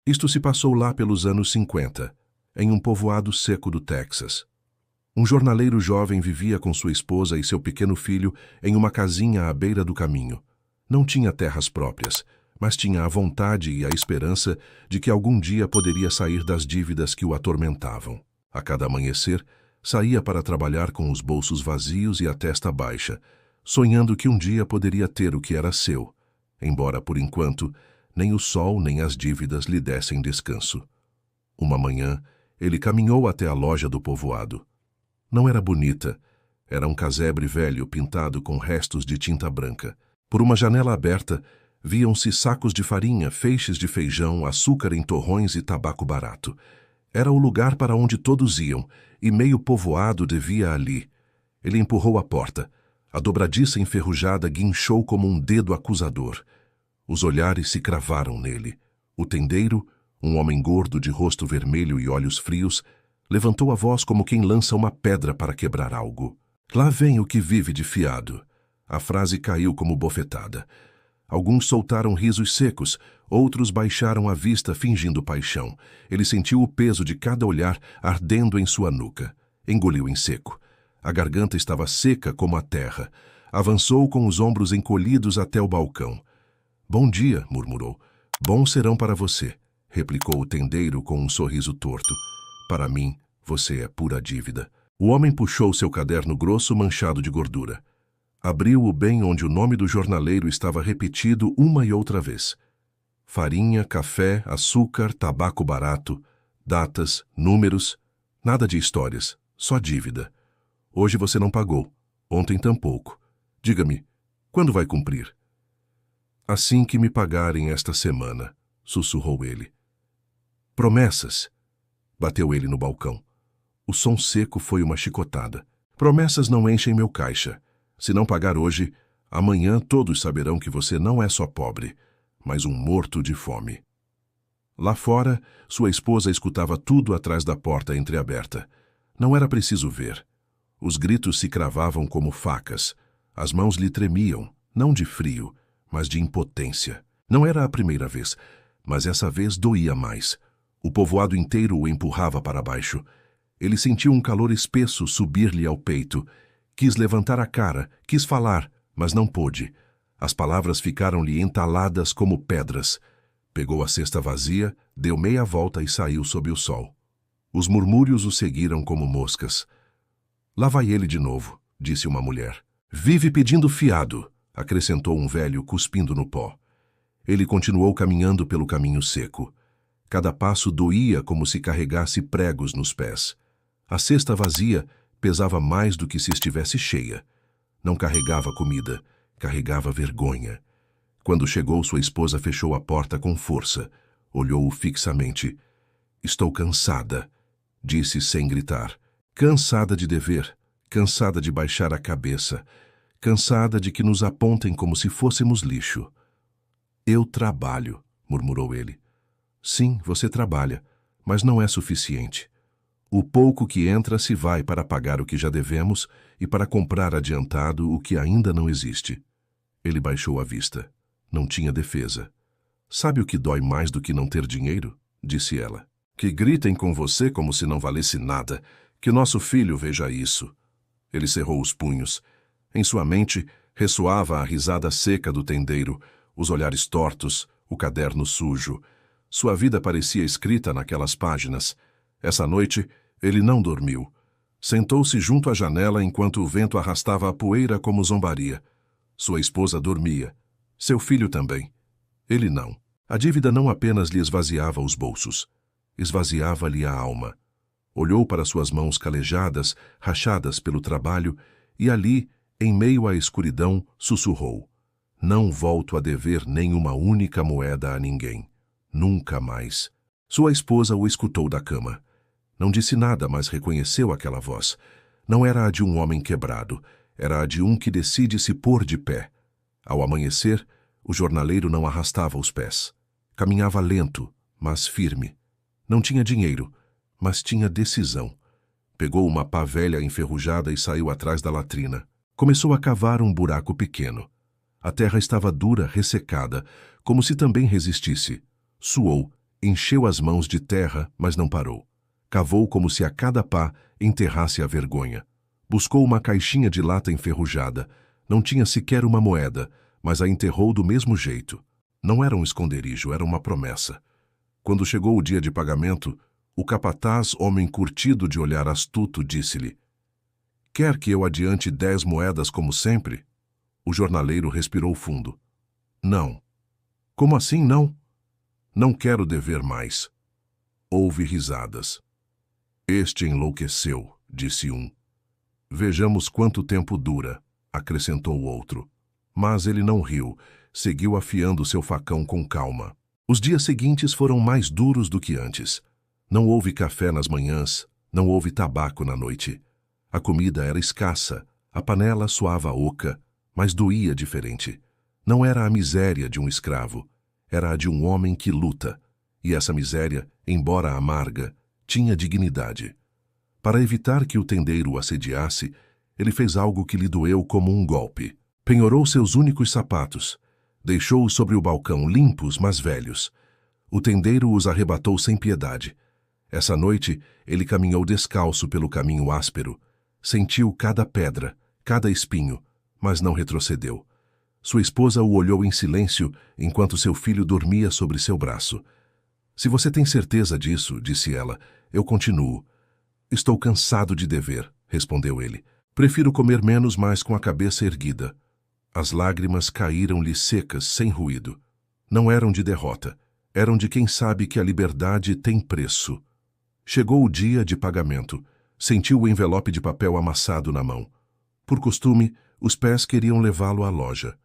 Isto se passou lá pelos anos 50, em um povoado seco do Texas. Um jornaleiro jovem vivia com sua esposa e seu pequeno filho em uma casinha à beira do caminho. Não tinha terras próprias, mas tinha a vontade e a esperança de que algum dia poderia sair das dívidas que o atormentavam. A cada amanhecer, saía para trabalhar com os bolsos vazios e a testa baixa, sonhando que um dia poderia ter o que era seu, embora, por enquanto, nem o sol nem as dívidas lhe dessem descanso. Uma manhã, ele caminhou até a loja do povoado. Não era bonita, era um casebre velho pintado com restos de tinta branca. Por uma janela aberta, viam-se sacos de farinha, feixes de feijão, açúcar em torrões e tabaco barato. Era o lugar para onde todos iam, e meio povoado devia ali. Ele empurrou a porta. A dobradiça enferrujada guinchou como um dedo acusador. Os olhares se cravaram nele. O tendeiro, um homem gordo de rosto vermelho e olhos frios, levantou a voz como quem lança uma pedra para quebrar algo. Lá vem o que vive de fiado. A frase caiu como bofetada. Alguns soltaram risos secos, outros baixaram a vista fingindo paixão. Ele sentiu o peso de cada olhar ardendo em sua nuca. Engoliu em seco. A garganta estava seca como a terra. Avançou com os ombros encolhidos até o balcão. "Bom dia", murmurou. "Bons serão para você", replicou o tendeiro com um sorriso torto. "Para mim, você é pura dívida." O homem puxou seu caderno grosso manchado de gordura. Abriu-o bem onde o nome do jornaleiro estava repetido uma e outra vez. Farinha, café, açúcar, tabaco barato, datas, números, nada de histórias, só dívida. Hoje você não pagou, ontem tampouco. Diga-me, quando vai cumprir? "Assim que me pagarem esta semana", sussurrou ele. "Promessas", bateu ele no balcão. O som seco foi uma chicotada. "Promessas não enchem meu caixa. Se não pagar hoje, amanhã todos saberão que você não é só pobre, mas um morto de fome." Lá fora, sua esposa escutava tudo atrás da porta entreaberta. Não era preciso ver. Os gritos se cravavam como facas. As mãos lhe tremiam, não de frio, mas de impotência. Não era a primeira vez, mas essa vez doía mais. O povoado inteiro o empurrava para baixo. Ele sentiu um calor espesso subir-lhe ao peito. Quis levantar a cara, quis falar, mas não pôde. As palavras ficaram-lhe entaladas como pedras. Pegou a cesta vazia, deu meia volta e saiu sob o sol. Os murmúrios o seguiram como moscas. "Lá vai ele de novo", disse uma mulher. "Vive pedindo fiado", acrescentou um velho cuspindo no pó. Ele continuou caminhando pelo caminho seco. Cada passo doía como se carregasse pregos nos pés. A cesta vazia pesava mais do que se estivesse cheia. Não carregava comida, carregava vergonha. Quando chegou, sua esposa fechou a porta com força. Olhou-o fixamente. "Estou cansada", disse sem gritar. "Cansada de dever, cansada de baixar a cabeça, cansada de que nos apontem como se fôssemos lixo." "Eu trabalho", murmurou ele. "Sim, você trabalha, mas não é suficiente. O pouco que entra se vai para pagar o que já devemos e para comprar adiantado o que ainda não existe." Ele baixou a vista. Não tinha defesa. "Sabe o que dói mais do que não ter dinheiro?", disse ela. "Que gritem com você como se não valesse nada. Que nosso filho veja isso." Ele cerrou os punhos. Em sua mente ressoava a risada seca do tendeiro, os olhares tortos, o caderno sujo. Sua vida parecia escrita naquelas páginas. Essa noite, ele não dormiu. Sentou-se junto à janela enquanto o vento arrastava a poeira como zombaria. Sua esposa dormia. Seu filho também. Ele não. A dívida não apenas lhe esvaziava os bolsos. Esvaziava-lhe a alma. Olhou para suas mãos calejadas, rachadas pelo trabalho, e ali, em meio à escuridão, sussurrou: "Não volto a dever nem uma única moeda a ninguém. Nunca mais." Sua esposa o escutou da cama. Não disse nada, mas reconheceu aquela voz. Não era a de um homem quebrado, era a de um que decide se pôr de pé. Ao amanhecer, o jornaleiro não arrastava os pés. Caminhava lento, mas firme. Não tinha dinheiro, mas tinha decisão. Pegou uma pá velha enferrujada e saiu atrás da latrina. Começou a cavar um buraco pequeno. A terra estava dura, ressecada, como se também resistisse. Suou, Encheu as mãos de terra, mas não parou. Cavou como se a cada pá enterrasse a vergonha. Buscou uma caixinha de lata enferrujada. Não tinha sequer uma moeda, mas a enterrou do mesmo jeito. Não era um esconderijo, era uma promessa. Quando chegou o dia de pagamento, o capataz, homem curtido de olhar astuto, disse-lhe: "Quer que eu adiante 10 moedas como sempre?" O jornaleiro respirou fundo. "Não." "Como assim não?" "Não quero dever mais." Houve risadas. "Este enlouqueceu", disse um. "Vejamos quanto tempo dura", acrescentou o outro. Mas ele não riu, seguiu afiando seu facão com calma. Os dias seguintes foram mais duros do que antes. Não houve café nas manhãs, não houve tabaco na noite. A comida era escassa, a panela soava oca, mas doía diferente. Não era a miséria de um escravo, era a de um homem que luta. E essa miséria, embora amarga, tinha dignidade. Para evitar que o tendeiro o assediasse, ele fez algo que lhe doeu como um golpe. Penhorou seus únicos sapatos. Deixou-os sobre o balcão, limpos, mas velhos. O tendeiro os arrebatou sem piedade. Essa noite, ele caminhou descalço pelo caminho áspero. Sentiu cada pedra, cada espinho, mas não retrocedeu. Sua esposa o olhou em silêncio enquanto seu filho dormia sobre seu braço. "Se você tem certeza disso", disse ela, "eu continuo." "Estou cansado de dever", respondeu ele. "Prefiro comer menos, mas com a cabeça erguida." As lágrimas caíram-lhe secas, sem ruído. Não eram de derrota, eram de quem sabe que a liberdade tem preço. Chegou o dia de pagamento. Sentiu o envelope de papel amassado na mão. Por costume, os pés queriam levá-lo à loja.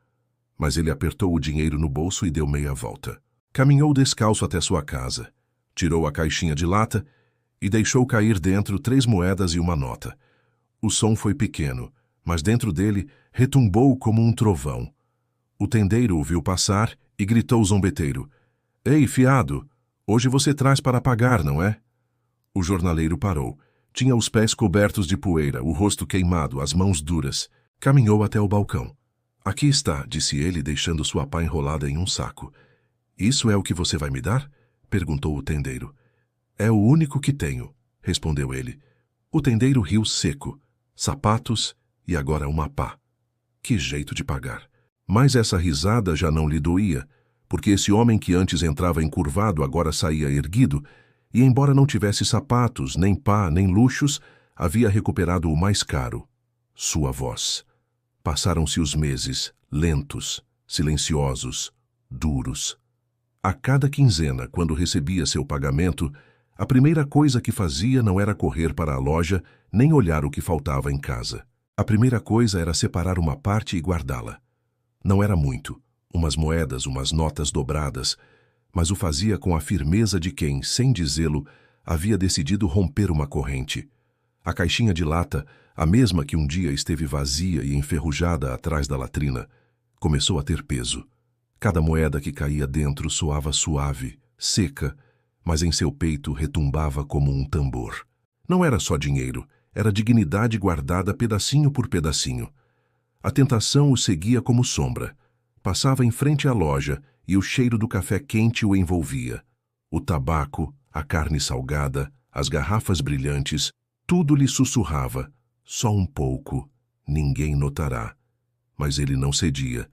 Mas ele apertou o dinheiro no bolso e deu meia volta. Caminhou descalço até sua casa. Tirou a caixinha de lata e deixou cair dentro 3 moedas e uma nota. O som foi pequeno, mas dentro dele retumbou como um trovão. O tendeiro o viu passar e gritou zombeteiro: "Ei, fiado, hoje você traz para pagar, não é?" O jornaleiro parou. Tinha os pés cobertos de poeira, o rosto queimado, as mãos duras. Caminhou até o balcão. "Aqui está", disse ele, deixando sua pá enrolada em um saco. "Isso é o que você vai me dar?" perguntou o tendeiro. "É o único que tenho", respondeu ele. O tendeiro riu seco. Sapatos e agora uma pá. Que jeito de pagar. Mas essa risada já não lhe doía, porque esse homem que antes entrava encurvado agora saía erguido, e embora não tivesse sapatos, nem pá, nem luxos, havia recuperado o mais caro: sua voz. Passaram-se os meses, lentos, silenciosos, duros. A cada quinzena, quando recebia seu pagamento, a primeira coisa que fazia não era correr para a loja, nem olhar o que faltava em casa. A primeira coisa era separar uma parte e guardá-la. Não era muito, umas moedas, umas notas dobradas, mas o fazia com a firmeza de quem, sem dizê-lo, havia decidido romper uma corrente. A caixinha de lata, a mesma que um dia esteve vazia e enferrujada atrás da latrina, começou a ter peso. Cada moeda que caía dentro soava suave, seca, mas em seu peito retumbava como um tambor. Não era só dinheiro, era dignidade guardada pedacinho por pedacinho. A tentação o seguia como sombra. Passava em frente à loja e o cheiro do café quente o envolvia. O tabaco, a carne salgada, as garrafas brilhantes, tudo lhe sussurrava: "Só um pouco, ninguém notará." Mas ele não cedia.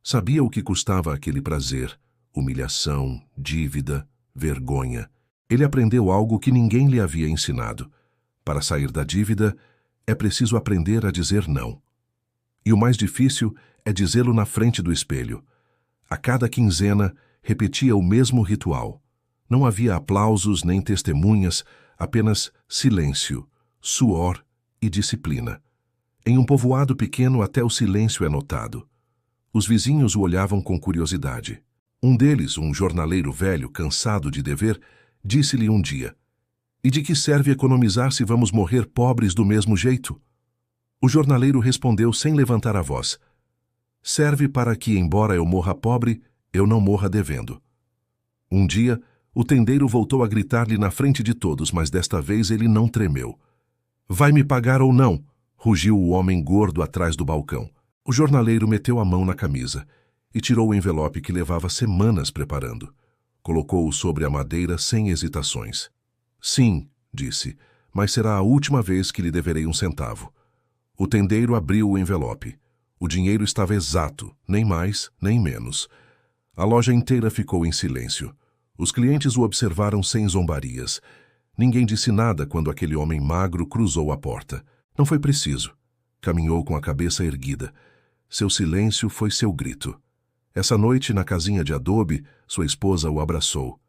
Sabia o que custava aquele prazer: humilhação, dívida, vergonha. Ele aprendeu algo que ninguém lhe havia ensinado. Para sair da dívida, é preciso aprender a dizer não. E o mais difícil é dizê-lo na frente do espelho. A cada quinzena, repetia o mesmo ritual. Não havia aplausos nem testemunhas, apenas silêncio, suor e disciplina. Em um povoado pequeno, até o silêncio é notado. Os vizinhos o olhavam com curiosidade. Um deles, um jornaleiro velho, cansado de dever, disse-lhe um dia: "E de que serve economizar se vamos morrer pobres do mesmo jeito?" O jornaleiro respondeu sem levantar a voz: "Serve para que, embora eu morra pobre, eu não morra devendo." Um dia, o tendeiro voltou a gritar-lhe na frente de todos, mas desta vez ele não tremeu. "Vai me pagar ou não?" rugiu o homem gordo atrás do balcão. O jornaleiro meteu a mão na camisa e tirou o envelope que levava semanas preparando. Colocou-o sobre a madeira sem hesitações. Sim, disse, mas será a última vez que lhe deverei 1 centavo. O tendeiro abriu o envelope. O dinheiro estava exato, nem mais, nem menos. A loja inteira ficou em silêncio. Os clientes o observaram sem zombarias. Ninguém disse nada quando aquele homem magro cruzou a porta. Não foi preciso. Caminhou com a cabeça erguida. Seu silêncio foi seu grito. Essa noite, na casinha de adobe, sua esposa o abraçou.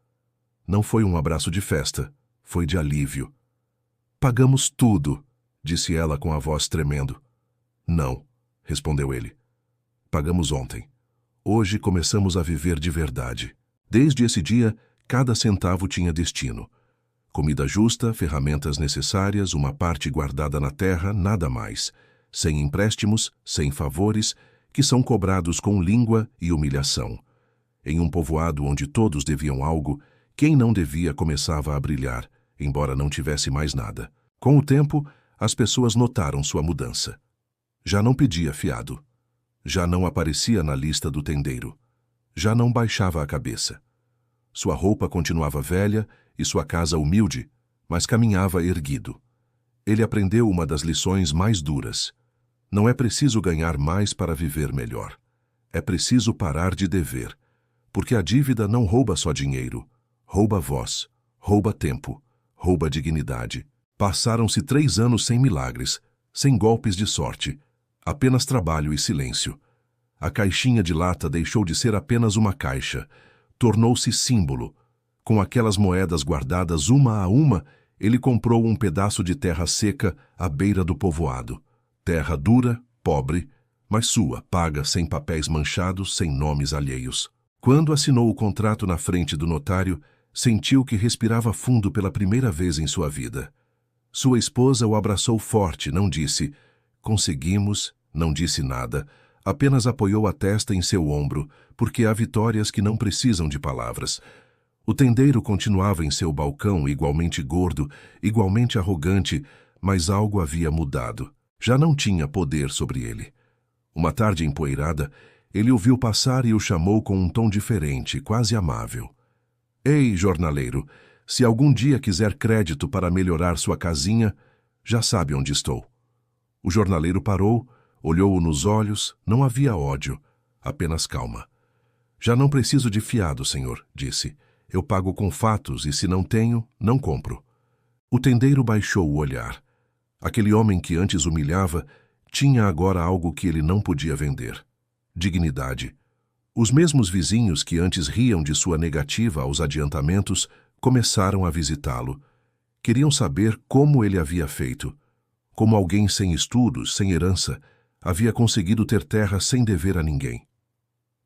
Não foi um abraço de festa, foi de alívio. Pagamos tudo, disse ela com a voz tremendo. Não, respondeu ele. Pagamos ontem. Hoje começamos a viver de verdade. Desde esse dia, cada centavo tinha destino. Comida justa, ferramentas necessárias, uma parte guardada na terra, nada mais. Sem empréstimos, sem favores, que são cobrados com língua e humilhação. Em um povoado onde todos deviam algo, quem não devia começava a brilhar, embora não tivesse mais nada. Com o tempo, as pessoas notaram sua mudança. Já não pedia fiado. Já não aparecia na lista do tendeiro. Já não baixava a cabeça. Sua roupa continuava velha e sua casa humilde, mas caminhava erguido. Ele aprendeu uma das lições mais duras. Não é preciso ganhar mais para viver melhor. É preciso parar de dever, porque a dívida não rouba só dinheiro, rouba voz, rouba tempo, rouba dignidade. Passaram-se 3 anos sem milagres, sem golpes de sorte, apenas trabalho e silêncio. A caixinha de lata deixou de ser apenas uma caixa, tornou-se símbolo. Com aquelas moedas guardadas uma a uma, ele comprou um pedaço de terra seca à beira do povoado. Terra dura, pobre, mas sua, paga sem papéis manchados, sem nomes alheios. Quando assinou o contrato na frente do notário, sentiu que respirava fundo pela primeira vez em sua vida. Sua esposa o abraçou forte, não disse "conseguimos", não disse nada, apenas apoiou a testa em seu ombro, porque há vitórias que não precisam de palavras. O tendeiro continuava em seu balcão, igualmente gordo, igualmente arrogante, mas algo havia mudado. Já não tinha poder sobre ele. Uma tarde empoeirada, ele o viu passar e o chamou com um tom diferente, quase amável. "Ei, jornaleiro, se algum dia quiser crédito para melhorar sua casinha, já sabe onde estou." O jornaleiro parou, olhou-o nos olhos, não havia ódio, apenas calma. "Já não preciso de fiado, senhor", disse. "Eu pago com fatos e se não tenho, não compro." O tendeiro baixou o olhar. Aquele homem que antes humilhava tinha agora algo que ele não podia vender: dignidade. Os mesmos vizinhos que antes riam de sua negativa aos adiantamentos começaram a visitá-lo. Queriam saber como ele havia feito. Como alguém sem estudos, sem herança, havia conseguido ter terra sem dever a ninguém.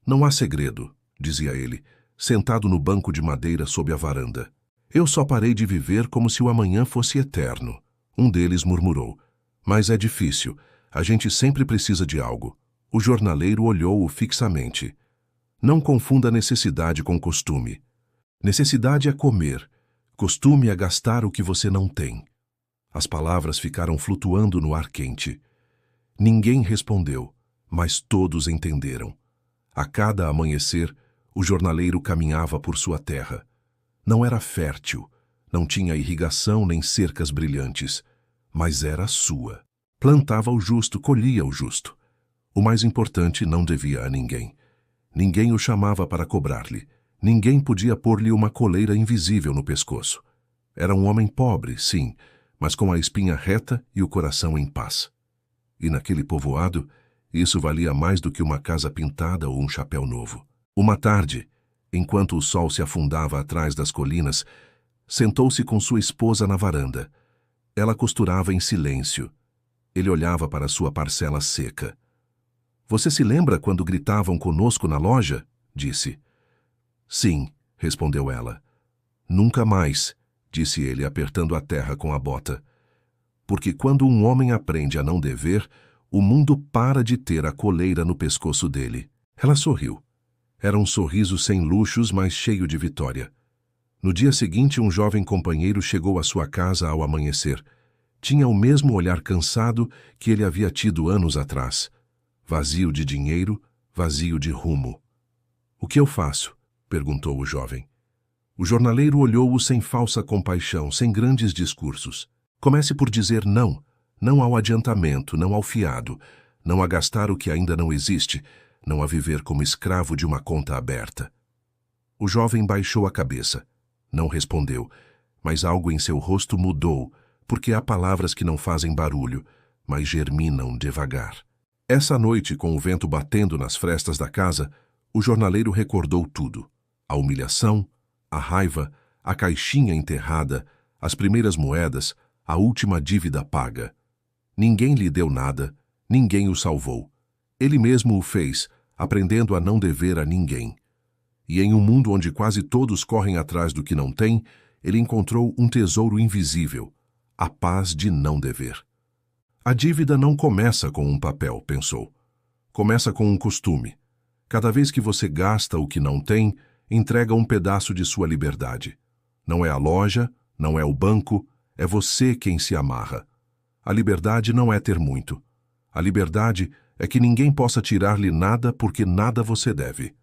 "Não há segredo", dizia ele, sentado no banco de madeira sob a varanda. "Eu só parei de viver como se o amanhã fosse eterno." Um deles murmurou: "Mas é difícil. A gente sempre precisa de algo." O jornaleiro olhou-o fixamente. "Não confunda necessidade com costume. Necessidade é comer. Costume é gastar o que você não tem." As palavras ficaram flutuando no ar quente. Ninguém respondeu, mas todos entenderam. A cada amanhecer, o jornaleiro caminhava por sua terra. Não era fértil, não tinha irrigação nem cercas brilhantes, mas era sua. Plantava o justo, colhia o justo. O mais importante não devia a ninguém. Ninguém o chamava para cobrar-lhe. Ninguém podia pôr-lhe uma coleira invisível no pescoço. Era um homem pobre, sim, mas com a espinha reta e o coração em paz. E naquele povoado, isso valia mais do que uma casa pintada ou um chapéu novo. Uma tarde, enquanto o sol se afundava atrás das colinas, sentou-se com sua esposa na varanda. Ela costurava em silêncio. Ele olhava para sua parcela seca. "Você se lembra quando gritavam conosco na loja?" disse. "Sim", respondeu ela. "Nunca mais", disse ele, apertando a terra com a bota. Porque quando um homem aprende a não dever, o mundo para de ter a coleira no pescoço dele. Ela sorriu. Era um sorriso sem luxos, mas cheio de vitória. No dia seguinte, um jovem companheiro chegou à sua casa ao amanhecer. Tinha o mesmo olhar cansado que ele havia tido anos atrás. Vazio de dinheiro, vazio de rumo. "O que eu faço?", perguntou o jovem. O jornaleiro olhou-o sem falsa compaixão, sem grandes discursos. Comece por dizer não. Não ao adiantamento, não ao fiado, não a gastar o que ainda não existe, não a viver como escravo de uma conta aberta. O jovem baixou a cabeça. Não respondeu, mas algo em seu rosto mudou, porque há palavras que não fazem barulho, mas germinam devagar. Essa noite, com o vento batendo nas frestas da casa, o jornaleiro recordou tudo. A humilhação, a raiva, a caixinha enterrada, as primeiras moedas, a última dívida paga. Ninguém lhe deu nada, ninguém o salvou. Ele mesmo o fez, aprendendo a não dever a ninguém. E em um mundo onde quase todos correm atrás do que não têm, ele encontrou um tesouro invisível, a paz de não dever. A dívida não começa com um papel, pensou. Começa com um costume. Cada vez que você gasta o que não tem, entrega um pedaço de sua liberdade. Não é a loja, não é o banco, é você quem se amarra. A liberdade não é ter muito. A liberdade é que ninguém possa tirar-lhe nada porque nada você deve.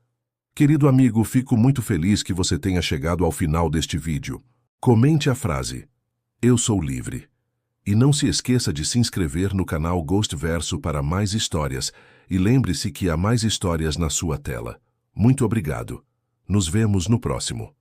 Querido amigo, fico muito feliz que você tenha chegado ao final deste vídeo. Comente a frase, eu sou livre. E não se esqueça de se inscrever no canal Ghost Verso para mais histórias e lembre-se que há mais histórias na sua tela. Muito obrigado. Nos vemos no próximo.